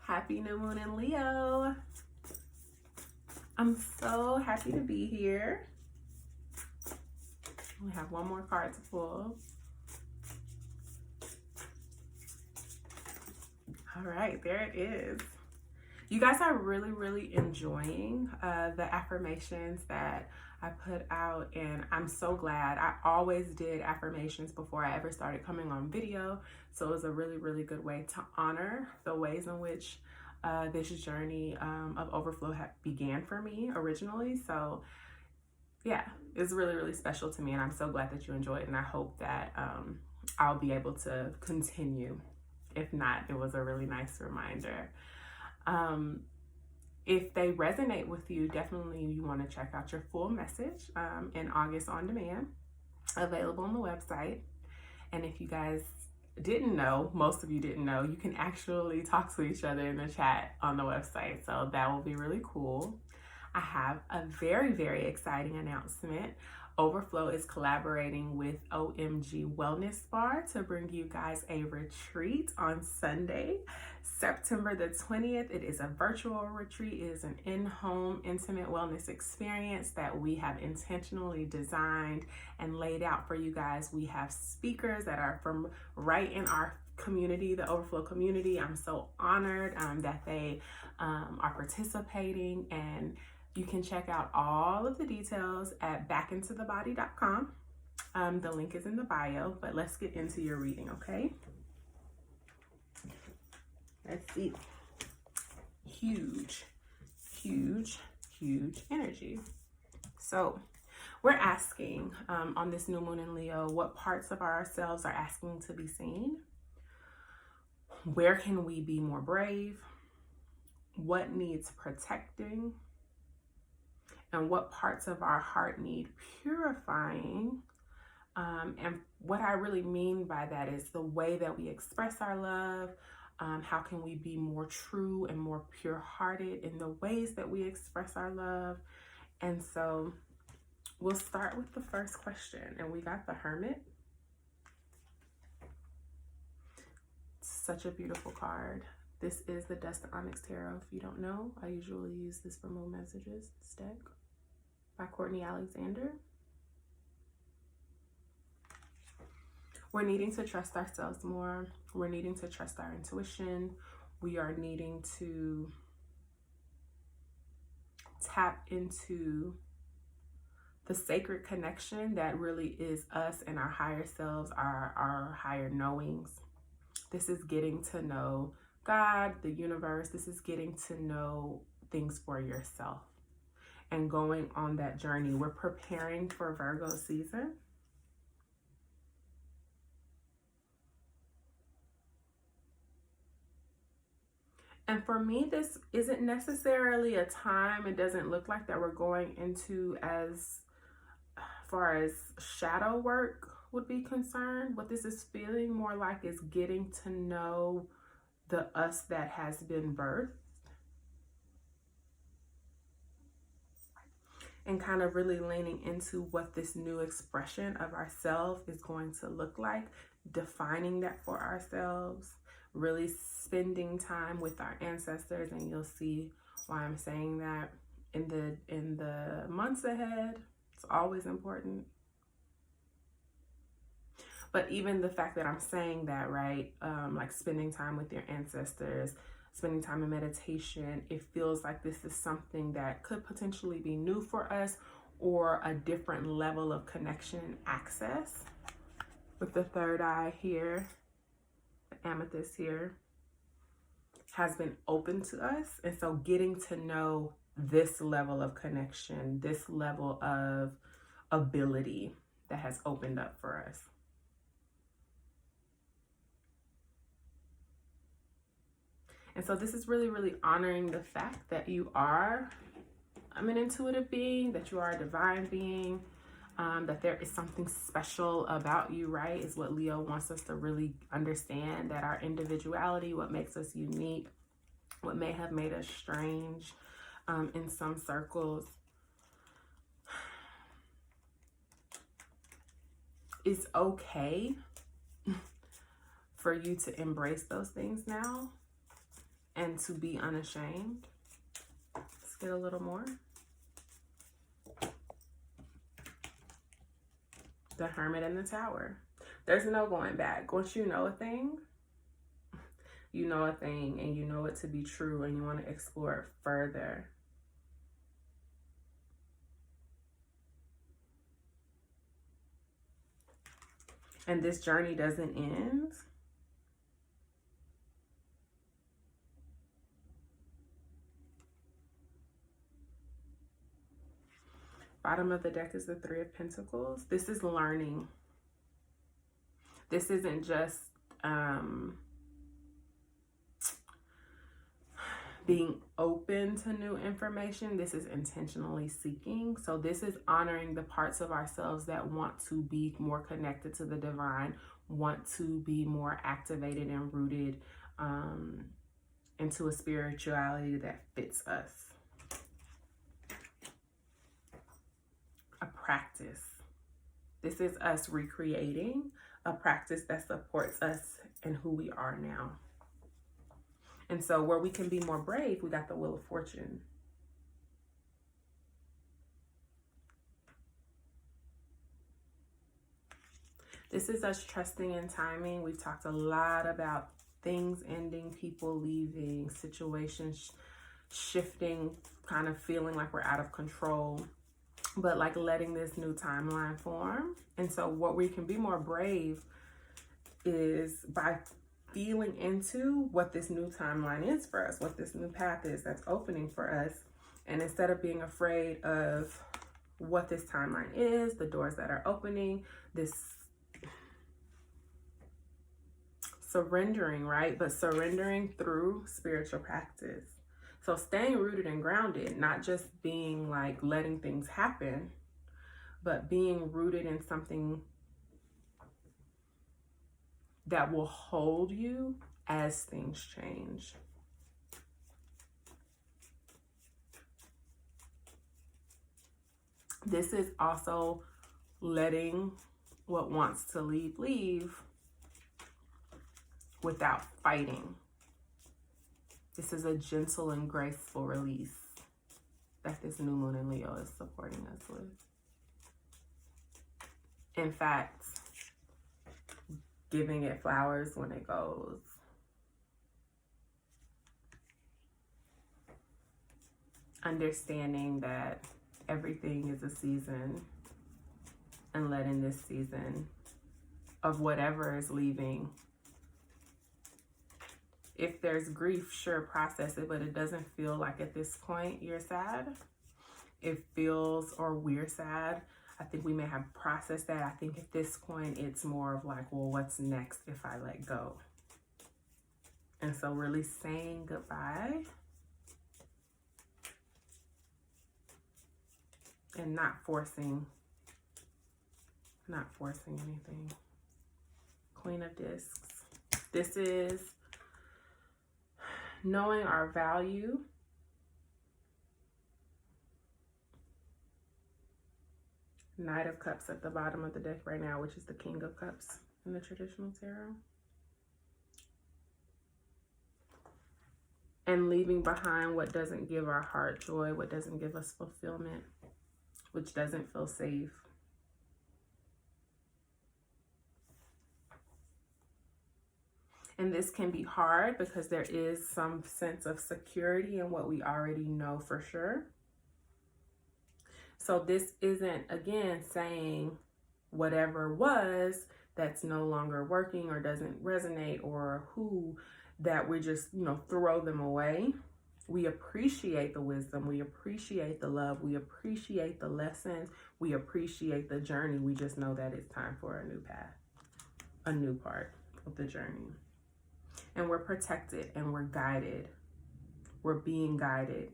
Happy new moon in Leo. I'm so happy to be here. We have one more card to pull. All right, there it is. You guys are really enjoying the affirmations that I put out, and I'm so glad. I always did affirmations before I ever started coming on video, so it was a really good way to honor the ways in which this journey of overflow began for me originally. So yeah, it's really special to me, and I'm so glad that you enjoyed it, and I hope that I'll be able to continue. If not, it was a really nice reminder. If they resonate with you, definitely you want to check out your full message in August on demand, available on the website. And if you guys didn't know, most of you didn't know, you can actually talk to each other in the chat on the website. So that will be really cool. I have a very exciting announcement. Overflow is collaborating with OMG Wellness Bar to bring you guys a retreat on Sunday, September the 20th. It is a virtual retreat. It is an in-home intimate wellness experience that we have intentionally designed and laid out for you guys. We have speakers that are from right in our community, the Overflow community. I'm so honored that they are participating, and you can check out all of the details at backintothebody.com. The link is in the bio, but let's get into your reading, okay? Let's see. Huge energy. So we're asking on this new moon in Leo, what parts of ourselves are asking to be seen? Where can we be more brave? What needs protecting? And what parts of our heart need purifying? And what I really mean by that is the way that we express our love. How can we be more true and more pure-hearted in the ways that we express our love? And so we'll start with the first question. And we got the Hermit. Such a beautiful card. This is the Dust of Onyx Tarot. If you don't know, I usually use this for moon messages, this deck, by Courtney Alexander. We're needing to trust ourselves more. We're needing to trust our intuition. We are needing to tap into the sacred connection that really is us and our higher selves, our higher knowings. This is getting to know God, the universe. This is getting to know things for yourself and going on that journey. We're preparing for Virgo season. And for me, this isn't necessarily a time, it doesn't look like that we're going into as far as shadow work would be concerned. What this is feeling more like is getting to know the us that has been birthed, and kind of really leaning into what this new expression of ourselves is going to look like, defining that for ourselves, really spending time with our ancestors. And you'll see why I'm saying that in the months ahead. It's always important. But even the fact that I'm saying that, right, like spending time with your ancestors, spending time in meditation, it feels like this is something that could potentially be new for us, or a different level of connection and access. With the third eye here, the amethyst here, has been open to us. And so getting to know this level of connection, this level of ability that has opened up for us. And so this is really honoring the fact that you are an intuitive being, that you are a divine being, that there is something special about you, right? Is what Leo wants us to really understand, that our individuality, what makes us unique, what may have made us strange in some circles, it's okay for you to embrace those things now. and to be unashamed. Let's get a little more. The Hermit and the Tower. There's no going back. Once you know a thing, you know a thing, and you know it to be true, and you want to explore it further. And this journey doesn't end. Bottom of the deck is the Three of Pentacles. This is learning. This isn't just being open to new information. This is intentionally seeking. So this is honoring the parts of ourselves that want to be more connected to the divine, want to be more activated and rooted into a spirituality that fits us. A practice. This is us recreating a practice that supports us and who we are now. And so where we can be more brave, we got the Wheel of Fortune. This is us trusting in timing. We've talked a lot about things ending, people leaving, situations shifting, kind of feeling like we're out of control, but like letting this new timeline form. And so what we can be more brave is by feeling into what this new timeline is for us, what this new path is that's opening for us. And instead of being afraid of what this timeline is, the doors that are opening, this surrendering, right? But surrendering through spiritual practice. So staying rooted and grounded, not just being like letting things happen, but being rooted in something that will hold you as things change. This is also letting what wants to leave without fighting. This is a gentle and graceful release that this new moon in Leo is supporting us with. In fact, giving it flowers when it goes. Understanding that everything is a season, and letting this season of whatever is leaving. If there's grief, sure, process it, but it doesn't feel like at this point you're sad. It feels, or we're sad. I think we may have processed that. I think at this point, it's more of like, well, what's next if I let go? And so really saying goodbye and not forcing anything. Queen of Discs. This is knowing our value. Knight of Cups at the bottom of the deck right now, which is the King of Cups in the traditional tarot. And leaving behind what doesn't give our heart joy, what doesn't give us fulfillment, which doesn't feel safe. And this can be hard because there is some sense of security in what we already know for sure. So this isn't, again, saying whatever was that's no longer working or doesn't resonate, or who, that we just, throw them away. We appreciate the wisdom. We appreciate the love. We appreciate the lessons. We appreciate the journey. We just know that it's time for a new path, a new part of the journey. And we're protected and we're guided. We're being guided.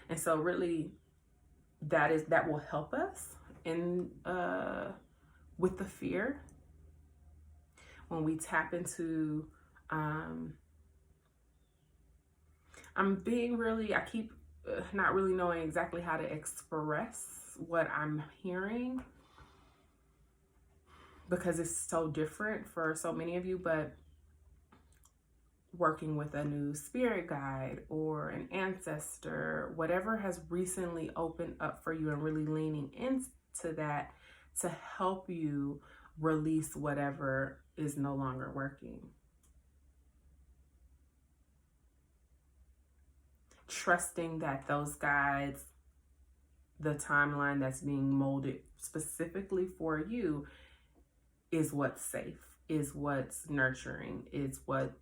And so really, that will help us in with the fear. When we tap into I keep not really knowing exactly how to express what I'm hearing because it's so different for so many of you, but working with a new spirit guide or an ancestor, whatever has recently opened up for you, and really leaning into that to help you release whatever is no longer working. Trusting that those guides, the timeline that's being molded specifically for you, is what's safe, is what's nurturing, is what's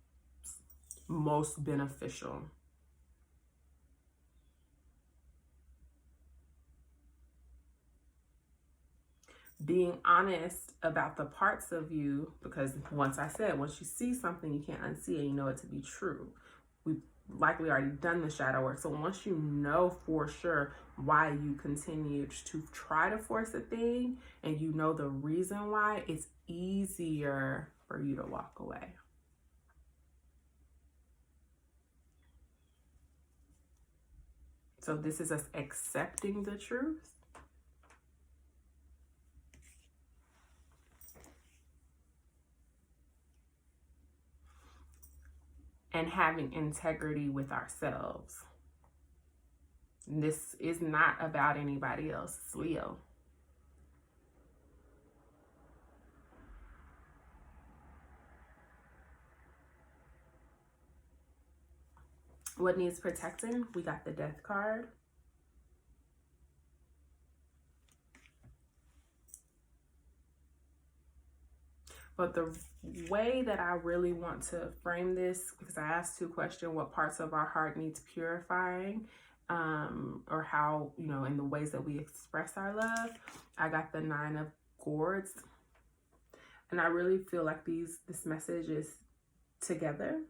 most beneficial. Being honest about the parts of you, because once you see something, you can't unsee it, you know it to be true. We've likely already done the shadow work. So once you know for sure why you continued to try to force a thing, and you know the reason why, it's easier for you to walk away. So this is us accepting the truth and having integrity with ourselves. This is not about anybody else. It's Leo. What needs protecting? We got the Death card. But the way that I really want to frame this, because I asked two questions: what parts of our heart needs purifying, or how, in the ways that we express our love. I got the Nine of Swords, and I really feel like this message is together.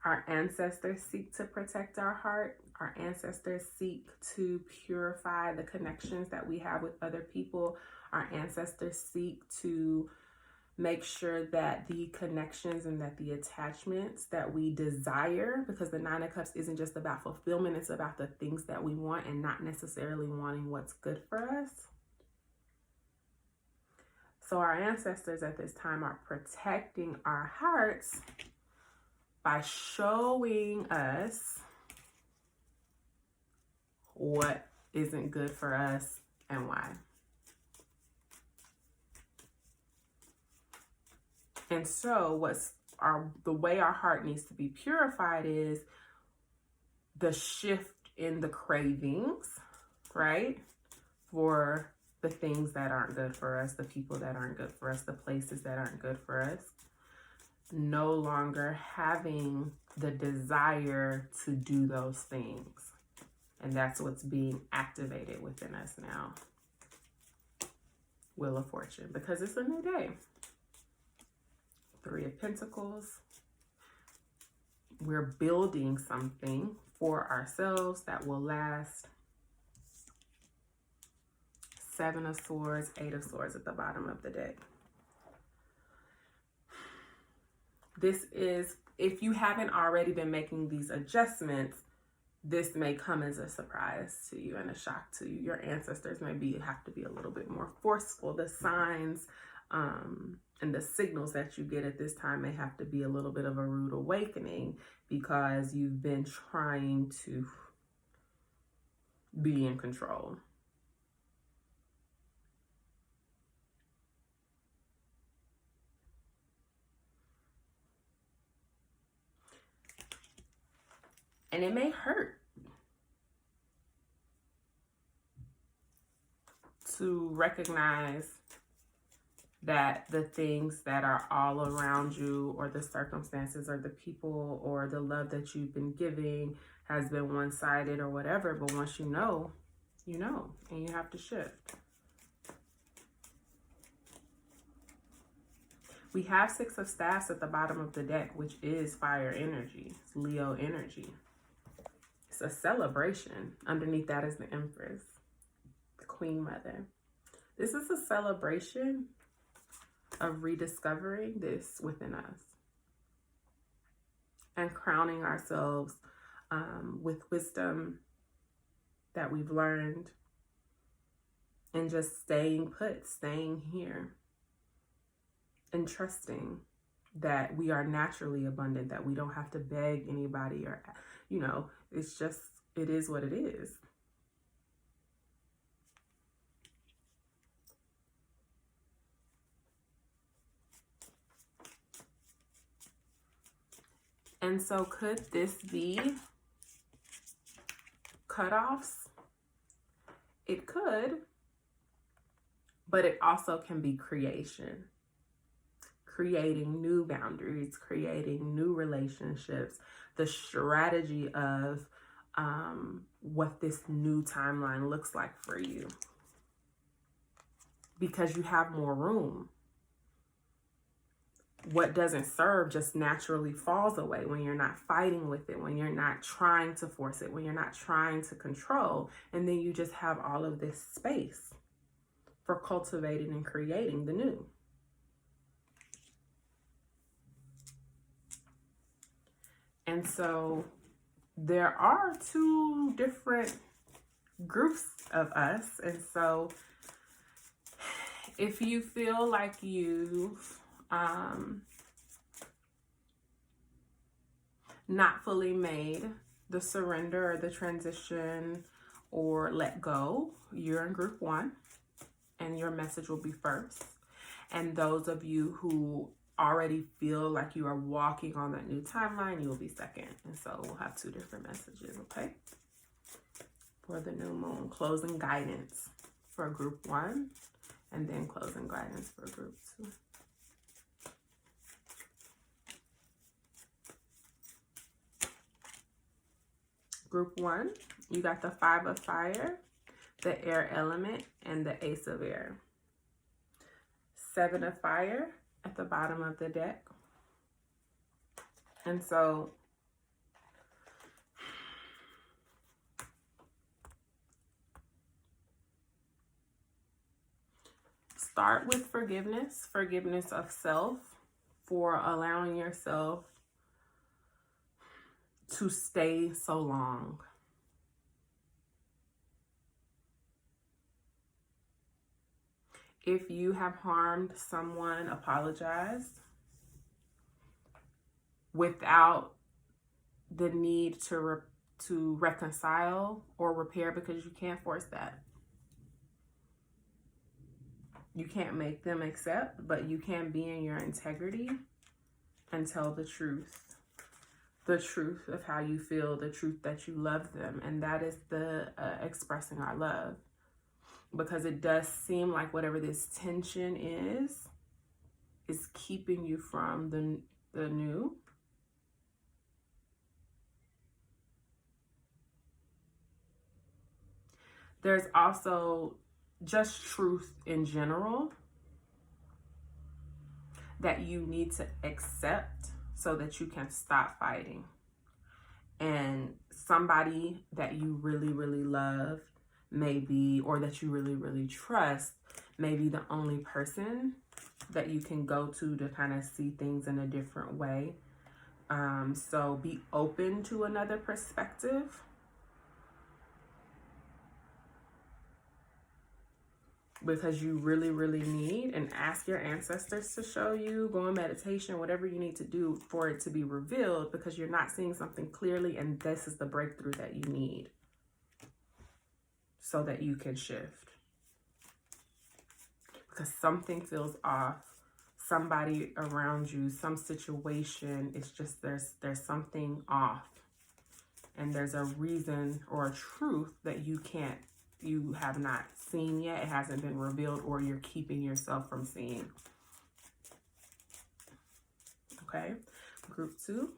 Our ancestors seek to protect our heart. Our ancestors seek to purify the connections that we have with other people. Our ancestors seek to make sure that the connections and that the attachments that we desire, because the Nine of Cups isn't just about fulfillment, it's about the things that we want and not necessarily wanting what's good for us. So our ancestors at this time are protecting our hearts by showing us what isn't good for us and why. And so the way our heart needs to be purified is the shift in the cravings, right? For the things that aren't good for us, the people that aren't good for us, the places that aren't good for us. No longer having the desire to do those things. And that's what's being activated within us now. Wheel of Fortune, because it's a new day. Three of Pentacles. We're building something for ourselves that will last. Seven of Swords, Eight of Swords at the bottom of the deck. This is, if you haven't already been making these adjustments, this may come as a surprise to you and a shock to you. Your ancestors have to be a little bit more forceful. The signs and the signals that you get at this time may have to be a little bit of a rude awakening, because you've been trying to be in control. And it may hurt to recognize that the things that are all around you, or the circumstances, or the people, or the love that you've been giving has been one-sided or whatever. But once you know, and you have to shift. We have Six of Staffs at the bottom of the deck, which is fire energy. It's Leo energy. It's a celebration. Underneath that is the Empress, the Queen Mother. This is a celebration of rediscovering this within us and crowning ourselves with wisdom that we've learned, and just staying put, staying here, and trusting that we are naturally abundant, that we don't have to beg anybody, or, you know, it's just, it is what it is. And so could this be cutoffs? It could, but it also can be creation. Creating new boundaries, creating new relationships, the strategy of what this new timeline looks like for you. Because you have more room. What doesn't serve just naturally falls away when you're not fighting with it, when you're not trying to force it, when you're not trying to control. And then you just have all of this space for cultivating and creating the new. And so there are two different groups of us. And so if you feel like you've not fully made the surrender or the transition or let go, you're in group 1 and your message will be first. And those of you who already feel like you are walking on that new timeline, you will be second. And so we'll have 2 different messages, okay? For the new moon, closing guidance for group 1 and then closing guidance for group 2. Group 1, you got the 5 of fire, the air element, and the ace of air. 7 of fire at the bottom of the deck. And so start with forgiveness, forgiveness of self for allowing yourself to stay so long. If you have harmed someone, apologize without the need to reconcile or repair, because you can't force that. You can't make them accept, but you can be in your integrity and tell the truth of how you feel, the truth that you love them. And that is the expressing our love. Because it does seem like whatever this tension is keeping you from the new. There's also just truth in general that you need to accept so that you can stop fighting. And somebody that you really, really love maybe, or that you really, really trust, maybe the only person that you can go to kind of see things in a different way. So be open to another perspective. Because you really, really need, and ask your ancestors to show you, go in meditation, whatever you need to do for it to be revealed, because you're not seeing something clearly, and this is the breakthrough that you need so that you can shift. Because something feels off, somebody around you, some situation, it's just there's something off, and there's a reason or a truth that you have not seen yet. It hasn't been revealed, or you're keeping yourself from seeing. Okay, group 2.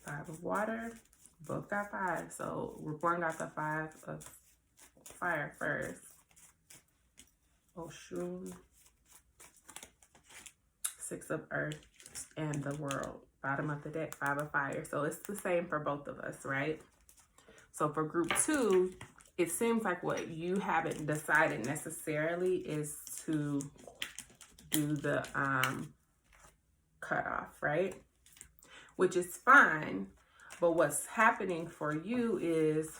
Five of water. Both got 5. So group 1 got the 5 of fire first. Oshun. 6 of earth and the world. Bottom of the deck, 5 of fire. So it's the same for both of us, right? So for group 2, it seems like what you haven't decided necessarily is to do the cutoff, right? Which is fine. But what's happening for you is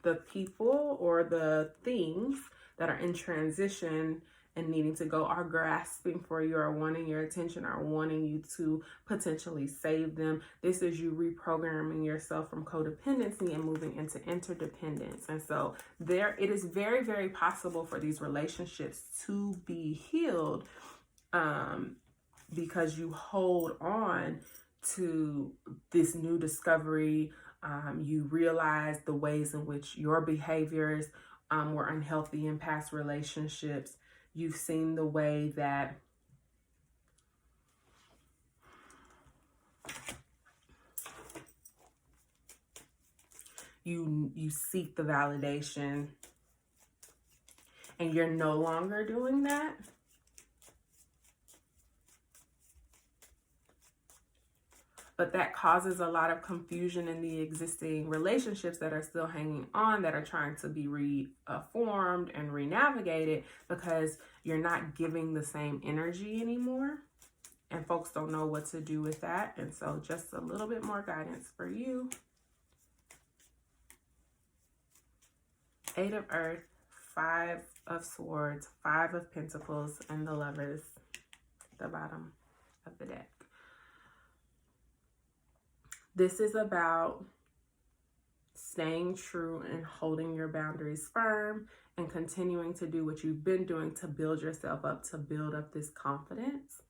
the people or the things that are in transition and needing to go are grasping for you, or wanting your attention, or wanting you to potentially save them. This is you reprogramming yourself from codependency and moving into interdependence. And so it is very, very possible for these relationships to be healed, because you hold on to this new discovery. You realize the ways in which your behaviors were unhealthy in past relationships. You've seen the way that you seek the validation, and you're no longer doing that. But that causes a lot of confusion in the existing relationships that are still hanging on, that are trying to be reformed and renavigated, because you're not giving the same energy anymore. And folks don't know what to do with that. And so just a little bit more guidance for you. 8 of Earth, 5 of Swords, 5 of Pentacles, and the Lovers, the bottom of the deck. This is about staying true and holding your boundaries firm and continuing to do what you've been doing to build yourself up, to build up this confidence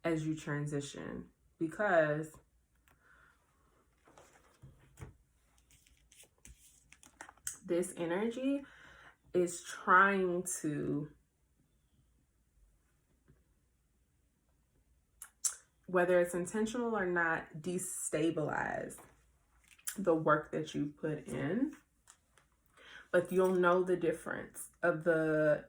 as you transition. Because this energy is trying to, whether it's intentional or not, destabilize the work that you put in. But you'll know the difference of the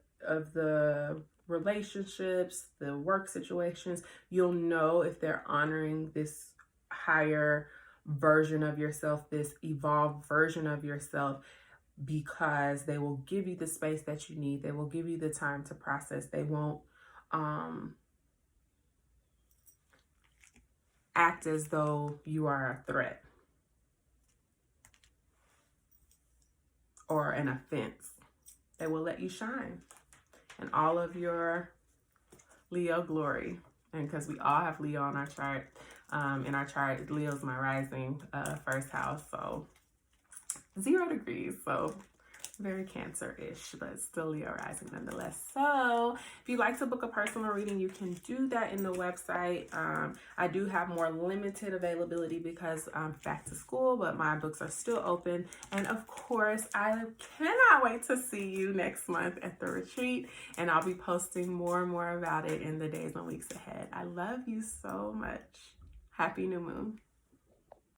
relationships, the work situations. You'll know if they're honoring this higher version of yourself, this evolved version of yourself, because they will give you the space that you need. They will give you the time to process. They won't act as though you are a threat or an offense. They will let you shine in all of your Leo glory. And because we all have Leo on our chart, in our chart, Leo's my rising first house, so 0 degrees, so very Cancer-ish, but still Leo rising nonetheless. So if you'd like to book a personal reading, you can do that in the website. I do have more limited availability because I'm back to school, but my books are still open. And of course, I cannot wait to see you next month at the retreat, and I'll be posting more and more about it in the days and weeks ahead. I love you so much. Happy new moon.